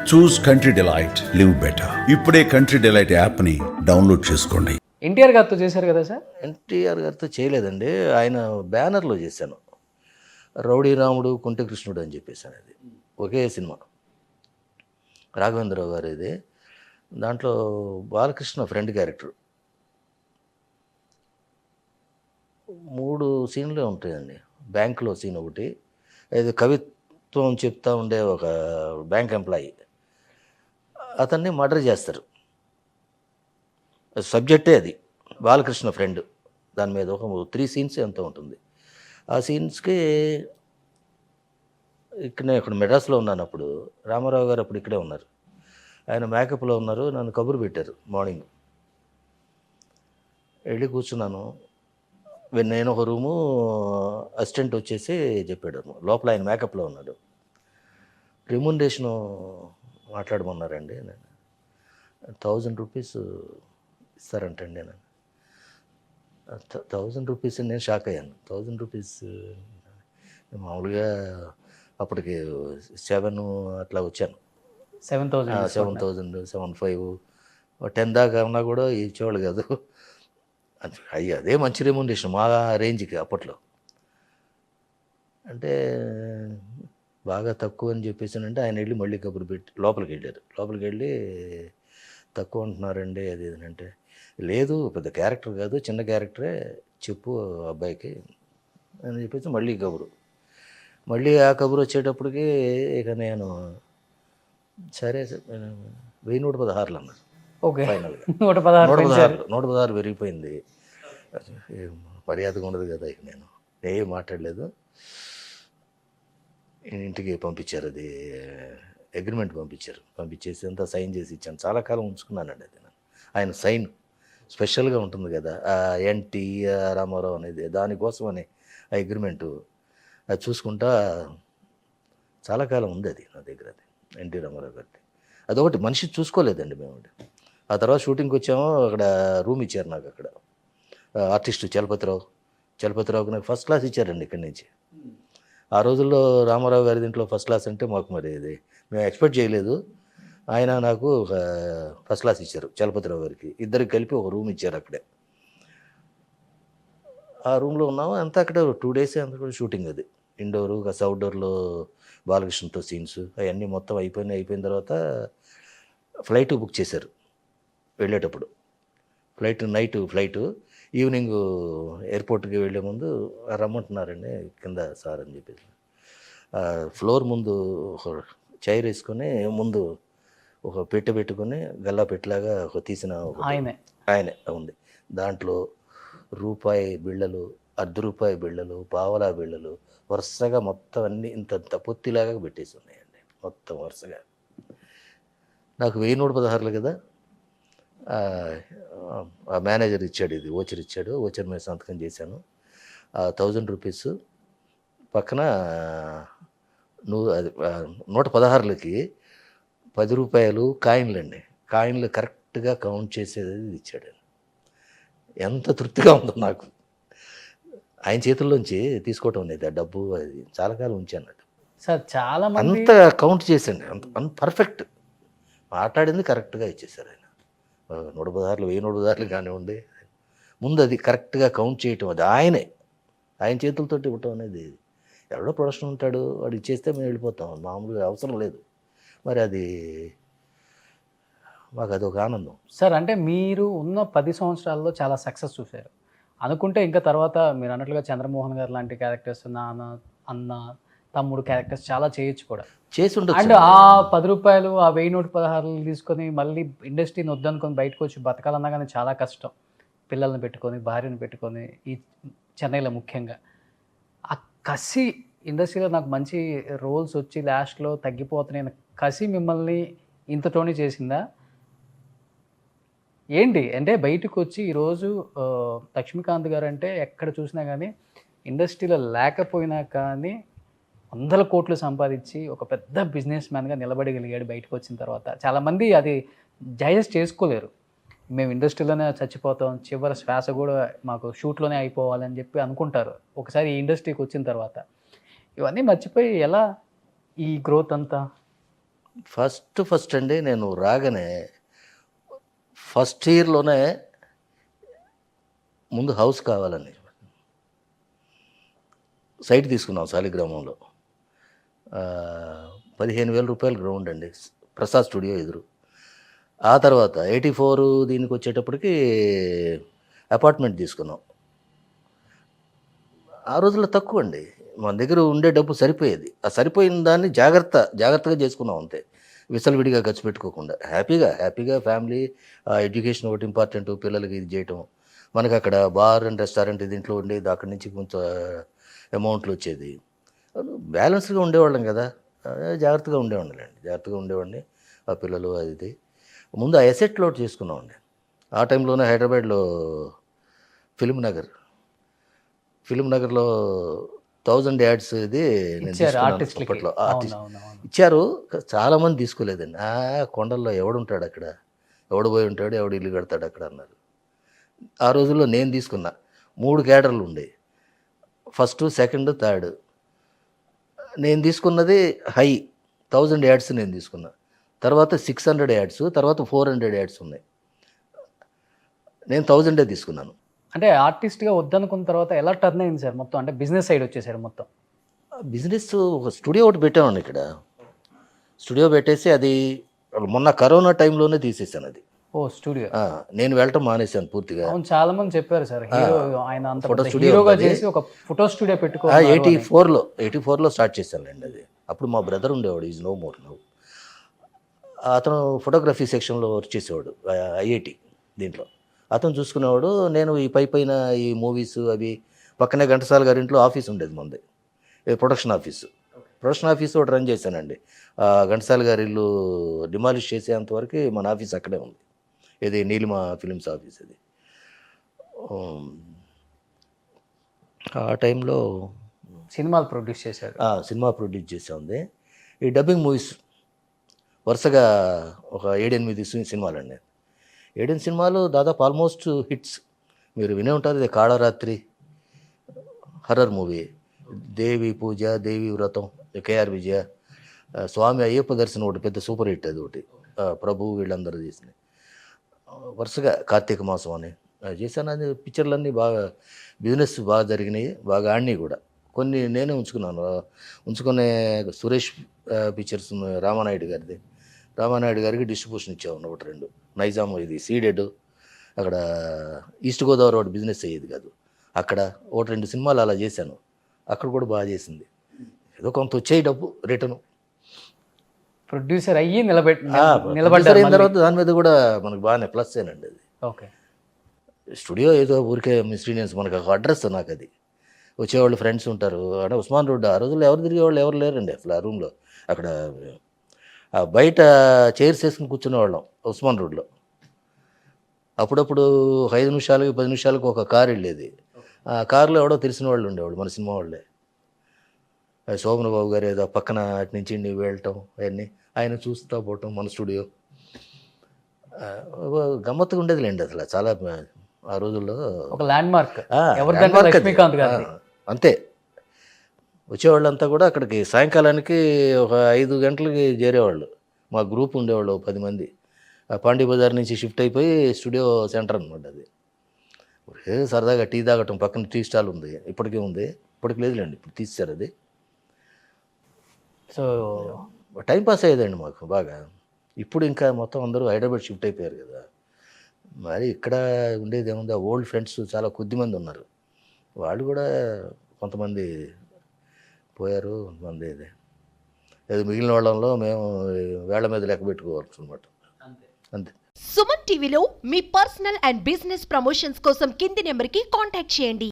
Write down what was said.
చూస్ country delight, live better. ఇప్పుడే country delight యాప్ని download చేసుకోండి. ఎన్టీఆర్ గారితో చేశారు కదా సార్? ఎన్టీఆర్ గారితో చేయలేదండి, ఆయన బ్యానర్లో చేశాను. రౌడీ రాముడు కుంటి కృష్ణుడు అని చెప్పేసాను. అది ఒకే సినిమా, రాఘవేంద్రరావు గారు. ఇది దాంట్లో బాలకృష్ణ ఫ్రెండ్ క్యారెక్టర్. 3 సీన్లే ఉంటాయండి. బ్యాంకులో సీన్ ఒకటి, అది కవిత్వం చెప్తా ఉండే ఒక బ్యాంక్ ఎంప్లాయీ, అతన్ని మర్డర్ చేస్తారు. సబ్జెక్టే అది, బాలకృష్ణ ఫ్రెండ్. దాని మీద ఒక 3 సీన్స్ ఎంతో ఉంటుంది. ఆ సీన్స్కి ఇక్కడ మెడ్రాస్లో ఉన్నాను అప్పుడు. రామారావు గారు అప్పుడు ఇక్కడే ఉన్నారు. ఆయన మేకప్లో ఉన్నారు. నన్ను కబురు పెట్టారు మార్నింగ్. వెళ్ళి కూర్చున్నాను. నేను ఒక రూము, అసిస్టెంట్ వచ్చేసి చెప్పాడు, లోపల ఆయన మేకప్లో ఉన్నాడు. రెమ్యునరేషను మాట్లాడమన్నారండి. నేను 1000 రూపీస్ ఇస్తారంటండి. నేను 1000 రూపీస్, నేను షాక్ అయ్యాను. 1000 రూపీస్ మామూలుగా అప్పటికి 7 అట్లా వచ్చాను. 7,000 7,500 10 దాకా ఉన్నా కూడా ఇచ్చేవాళ్ళు కాదు. అదే మంచి రెమ్యునరేషన్ మా రేంజ్కి అప్పట్లో. అంటే బాగా తక్కువ అని చెప్పేసానంటే ఆయన వెళ్ళి మళ్ళీ కబురు పెట్టి లోపలికి వెళ్ళారు. లోపలికి వెళ్ళి తక్కువ అంటున్నారండి అది ఇది అంటే, లేదు పెద్ద క్యారెక్టర్ కాదు, చిన్న క్యారెక్టరే, చెప్పు అబ్బాయికి అని చెప్పేసి మళ్ళీ కబురు. మళ్ళీ ఆ కబురు వచ్చేటప్పటికి ఇక నేను సరే 1116 అన్నారు. ఓకే, ఫైనల్గా 116 పెరిగిపోయింది. మర్యాదగా ఉండదు కదా, ఇక నేను ఏం మాట్లాడలేదు. ఇంటికి పంపించారు, అది అగ్రిమెంట్ పంపించేసి అంతా సైన్ చేసి ఇచ్చాను. చాలా కాలం ఉంచుకున్నానండి అది. నేను ఆయన సైన్ స్పెషల్గా ఉంటుంది కదా, ఎన్టీ రామారావు అనేది, దానికోసం అని ఆ అగ్రిమెంటు అది చూసుకుంటా చాలా కాలం ఉంది అది నా దగ్గర. అది ఎన్టీ రామారావు గారి అదొకటి మనిషి చూసుకోలేదండి మేము. ఆ తర్వాత షూటింగ్కి వచ్చాము, అక్కడ రూమ్ ఇచ్చారు నాకు. అక్కడ ఆర్టిస్టు చలపతిరావుకి నాకు ఫస్ట్ క్లాస్ ఇచ్చారండి ఇక్కడి నుంచి. ఆ రోజుల్లో రామారావు గారి దీంట్లో ఫస్ట్ క్లాస్ అంటే మాకు మరి ఇది మేము ఎక్స్పెక్ట్ చేయలేదు. ఆయన నాకు ఒక ఫస్ట్ క్లాస్ ఇచ్చారు, చలపతిరావు గారికి. ఇద్దరికి కలిపి ఒక రూమ్ ఇచ్చారు అక్కడే. ఆ రూమ్లో ఉన్నాము అంతా. అక్కడ 2 days అంతా కూడా షూటింగ్. అది ఇండోరు కాస్త అవుట్డోర్లో బాలకృష్ణతో సీన్స్ అవన్నీ మొత్తం అయిపోయిన తర్వాత ఫ్లైట్ బుక్ చేశారు వెళ్ళేటప్పుడు. నైట్ ఫ్లైట్, ఈవినింగ్ ఎయిర్పోర్ట్కి వెళ్ళే ముందు రమ్మంటున్నారండి కింద సార్ అని చెప్పేసి. ఫ్లోర్ ముందు ఒక చైర్ వేసుకొని ముందు ఒక పెట్టె పెట్టుకొని గల్లా పెట్టలాగా ఒక తీసిన ఆయనే ఉంది. దాంట్లో రూపాయి బిళ్ళలు, ₹10 బిళ్ళలు, పావలా బిళ్ళలు వరుసగా మొత్తం అన్నీ ఇంత పొత్తిలాగా పెట్టేసి ఉన్నాయండి మొత్తం వరుసగా. నాకు 1116 కదా. ఆ మేనేజర్ ఇచ్చాడు, ఇది ఓచర్ ఇచ్చాడు. ఓచర్ మీద సంతకం చేశాను. 1000 రూపీస్ పక్కన అది 116లకి ₹10 కాయిన్లండి. కాయిన్లు కరెక్ట్గా కౌంట్ చేసేది ఇచ్చాడు. ఎంత తృప్తిగా ఉందో నాకు. ఆయన చేతుల్లోంచి తీసుకోవటం అనేది ఆ డబ్బు, అది చాలా కాలం ఉంచాను. సార్ చాలా మంది అంత కౌంట్ చేసండి, అంత పర్ఫెక్ట్ మాట్లాడింది కరెక్ట్గా ఇచ్చేసారు ఆయన. 116 1116 కానివ్వండి, ముందు అది కరెక్ట్గా కౌంట్ చేయటం, అది ఆయన చేతులతో ఇవ్వటం అనేది. ఎవడో ప్రొడక్షన్ ఉంటాడు, వాడు ఇచ్చేస్తే మేము వెళ్ళిపోతాం, మామూలుగా అవసరం లేదు. మరి అది మాకు అదొక ఆనందం. సార్ అంటే మీరు ఉన్న 10 సంవత్సరాల్లో చాలా సక్సెస్ చూశారు అనుకుంటే, ఇంకా తర్వాత మీరు అన్నట్లుగా చంద్రమోహన్ గారు లాంటి క్యారెక్టర్స్, నాన్న, అన్న, తమ్ముడు క్యారెక్టర్స్ చాలా చేయొచ్చు కూడా చేసి ఉండొచ్చు. అండ్ ఆ ₹10 ఆ 1116 తీసుకొని మళ్ళీ ఇండస్ట్రీని వద్దనుకొని బయటకు వచ్చి బతకాలన్నా కానీ చాలా కష్టం. పిల్లల్ని పెట్టుకొని, భార్యను పెట్టుకొని, ఈ చెన్నైలో ముఖ్యంగా. ఆ కసి ఇండస్ట్రీలో నాకు మంచి రోల్స్ వచ్చి లాస్ట్లో తగ్గిపోతున్నాయి కసి మిమ్మల్ని ఇంతతోనే చేసిందా ఏంటి? అంటే బయటకు వచ్చి ఈరోజు లక్ష్మీకాంత్ గారు అంటే ఎక్కడ చూసినా కానీ ఇండస్ట్రీలో లేకపోయినా కానీ 100 కోట్లు సంపాదించి ఒక పెద్ద బిజినెస్ మ్యాన్గా నిలబడగలిగాడు బయటకు వచ్చిన తర్వాత. చాలామంది అది డైజెస్ట్ చేసుకోలేరు. మేము ఇండస్ట్రీలోనే చచ్చిపోతాం, చివరి శ్వాస కూడా మాకు షూట్లోనే అయిపోవాలని చెప్పి అనుకుంటారు ఒకసారి ఈ ఇండస్ట్రీకి వచ్చిన తర్వాత. ఇవన్నీ మర్చిపోయి ఎలా ఈ గ్రోత్ అంతా? ఫస్ట్ అండి నేను రాగానే ఫస్ట్ ఇయర్లోనే ముందు హౌస్ కావాలని సైట్ తీసుకున్నాం శాలిగ్రామంలో. 15,000 రూపాయలు గ్రౌండ్ అండి, ప్రసాద్ స్టూడియో ఎదురు. ఆ తర్వాత 84 దీనికి వచ్చేటప్పటికి అపార్ట్మెంట్ తీసుకున్నాం. ఆ రోజుల్లో తక్కువ అండి, మన దగ్గర ఉండే డబ్బు సరిపోయేది. ఆ సరిపోయిన దాన్ని జాగ్రత్తగా చేసుకున్నాం అంతే, విసలవిడిగా ఖర్చు పెట్టుకోకుండా. హ్యాపీగా ఫ్యామిలీ ఎడ్యుకేషన్ ఒకటి ఇంపార్టెంట్, పిల్లలకి ఇది చేయటం. మనకి అక్కడ బార్ అండ్ రెస్టారెంట్ దీంట్లో ఉండేది, అక్కడి నుంచి కొంచెం అమౌంట్లు వచ్చేది. బ్యాలెన్స్గా ఉండేవాళ్ళం కదా, జాగ్రత్తగా ఉండేవాడిని. ఆ పిల్లలు అది ముందు ఆ ఎసెట్ లోడ్ చేసుకున్నామండి. ఆ టైంలోనే హైదరాబాద్లో ఫిల్మ్ నగర్లో 1000 యాడ్స్ ఇది నేను తీసుకున్నాను అప్పట్లో. ఇచ్చారు, చాలామంది తీసుకోలేదండి. కొండల్లో ఎవడుంటాడు అక్కడ, ఎవడు పోయి ఉంటాడు, ఎవడు ఇల్లు కడతాడు అక్కడ అన్నారు. ఆ రోజుల్లో నేను తీసుకున్నా 3 క్యాడర్లు ఉండేవి, ఫస్ట్, సెకండ్, థర్డ్. నేను తీసుకున్నది హై 1000 యాడ్స్ నేను తీసుకున్నా. తర్వాత 600 యాడ్స్, తర్వాత 400 యాడ్స్ ఉన్నాయి. నేను 1000 తీసుకున్నాను. అంటే ఆర్టిస్ట్గా వద్దనుకున్న తర్వాత ఎలా టర్న్ అయింది సార్ మొత్తం? అంటే బిజినెస్ సైడ్ వచ్చేసారు మొత్తం. బిజినెస్ ఒక స్టూడియో ఒకటి పెట్టామండి ఇక్కడ. స్టూడియో పెట్టేసి అది మొన్న కరోనా టైంలోనే తీసేసాను అది. ఓ స్టూడియో. నేను వెళ్ళటం మానేశాను పూర్తిగా. అవును, చాలా మంది చెప్పారు సార్, హీరో ఆయన అంత ఫోటో పెద్ద స్టూడియో హీరోగా ఉంది. చేసి ఒక ఫోటో స్టూడియో పెట్టుకో. 84లో స్టార్ట్ చేశానండి అది. అప్పుడు మా బ్రదర్ ఉండేవాడు, ఈజ్ నో మోర్ నౌ. అతను ఫోటోగ్రఫీ సెక్షన్లో వర్క్ చేసేవాడు, ఐఐటి దీంట్లో. అతను చూసుకునేవాడు. నేను ఈ పైన ఈ మూవీస్ అవి పక్కనే ఘంటసాల గారి ఇంట్లో ఆఫీస్ ఉండేది మంది, ప్రొడక్షన్ ఆఫీస్ ఒకటి రన్ చేశానండి. ఘంటసాల గారి ఇల్లు డిమాలిష్ చేసేంతవరకు మన ఆఫీస్ అక్కడే ఉంది. ఇది నీలిమ ఫిలిమ్స్ ఆఫీస్ అది. ఆ టైంలో సినిమాలు ప్రొడ్యూస్ చేశారు. సినిమా ప్రొడ్యూస్ చేసే ఉంది. ఈ డబ్బింగ్ మూవీస్ వరుసగా ఒక 7-8 సినిమాలండి. 7 సినిమాలు దాదాపు ఆల్మోస్ట్ హిట్స్. మీరు వినే ఉంటారు, ఇది కాళరాత్రి హర్రర్ మూవీ, దేవి పూజ, దేవి వ్రతం, కేఆర్ విజయ, స్వామి అయ్యప్ప దర్శనం ఒకటి పెద్ద సూపర్ హిట్, అది ఒకటి ప్రభు, వీళ్ళందరూ చేసినాయి. వరుసగా కార్తీక మాసం అని చేశాను. అది పిక్చర్లన్నీ బాగా బిజినెస్ బాగా జరిగినాయి, బాగా ఆడినాయి కూడా. కొన్ని నేనే ఉంచుకునే సురేష్ పిక్చర్స్, రామానాయుడు గారికి డిస్ట్రిబ్యూషన్ ఇచ్చాము ఒకటి 2. నైజాం ఇది సీడెడ్, అక్కడ ఈస్ట్ గోదావరి ఒకటి బిజినెస్ అయ్యేది కాదు, అక్కడ ఒకటి 2 సినిమాలు అలా చేశాను. అక్కడ కూడా బాగా చేసింది. ఏదో కొంత వచ్చేయి డబ్బు రిటర్న్. ప్రొడ్యూసర్ అయ్యి నిలబడ్డారు. అయిన తర్వాత దాని మీద కూడా మనకు బాగానే ప్లస్ ఏనండి అది. ఓకే. స్టూడియో ఏదో ఊరికే మిస్టీనియన్స్, మనకు ఒక అడ్రస్ నాకు అది. వచ్చేవాళ్ళు ఫ్రెండ్స్ ఉంటారు. అంటే ఉస్మాన్ రోడ్డు ఆ రోజుల్లో ఎవరు తిరిగేవాళ్ళు ఎవరు లేరండి అసలు ఆ రూమ్లో. అక్కడ బయట చైర్స్ వేసుకుని కూర్చునేవాళ్ళం ఉస్మాన్ రోడ్లో. అప్పుడప్పుడు 5 నిమిషాలకి 10 నిమిషాలకు ఒక కారు వెళ్ళేది. ఆ కారులో ఎవడో తెలిసిన వాళ్ళు ఉండేవాళ్ళు, మన సినిమా వాళ్ళే. శోభన బాబు గారు ఏదో పక్కన అటు నుంచి వెళ్ళటం, అవన్నీ ఆయన చూస్తూ పోవటం. మన స్టూడియో గమ్మత్తుగా ఉండేదిలేండి అసలు. చాలా ఆ రోజుల్లో ఒక ల్యాండ్ మార్క్. అంతే. వచ్చేవాళ్ళంతా కూడా అక్కడికి సాయంకాలానికి ఒక 5 గంటలకి చేరేవాళ్ళు. మా గ్రూప్ ఉండేవాళ్ళు 10 మంది. పాండీ బజార్ నుంచి షిఫ్ట్ అయిపోయి స్టూడియో సెంటర్ అనమాట అది. సరదాగా టీ తాగటం, పక్కన టీ స్టాల్ ఉంది, ఇప్పటికీ ఉంది. ఇప్పటికి లేదులేండి, ఇప్పుడు తీసేశారు అది. సో టైంపాస్ అయ్యేదండి మాకు బాగా. ఇప్పుడు ఇంకా మొత్తం అందరూ హైదరాబాద్ షిఫ్ట్ అయిపోయారు కదా. మరి ఇక్కడ ఉండేది ఏముంది, ఆ ఓల్డ్ ఫ్రెండ్స్ చాలా కొద్దిమంది ఉన్నారు. వాళ్ళు కూడా కొంతమంది పోయారు, కొంతమంది ఏదో మిగిలిన వాళ్ళలో మేము వేళ్ల మీద లెక్క పెట్టుకోవచ్చు అనమాట. అంతే. సుమన్ టీవీలో మీ పర్సనల్ అండ్ బిజినెస్ ప్రమోషన్స్ కోసం కింది నెంబర్కి కాంటాక్ట్ చేయండి.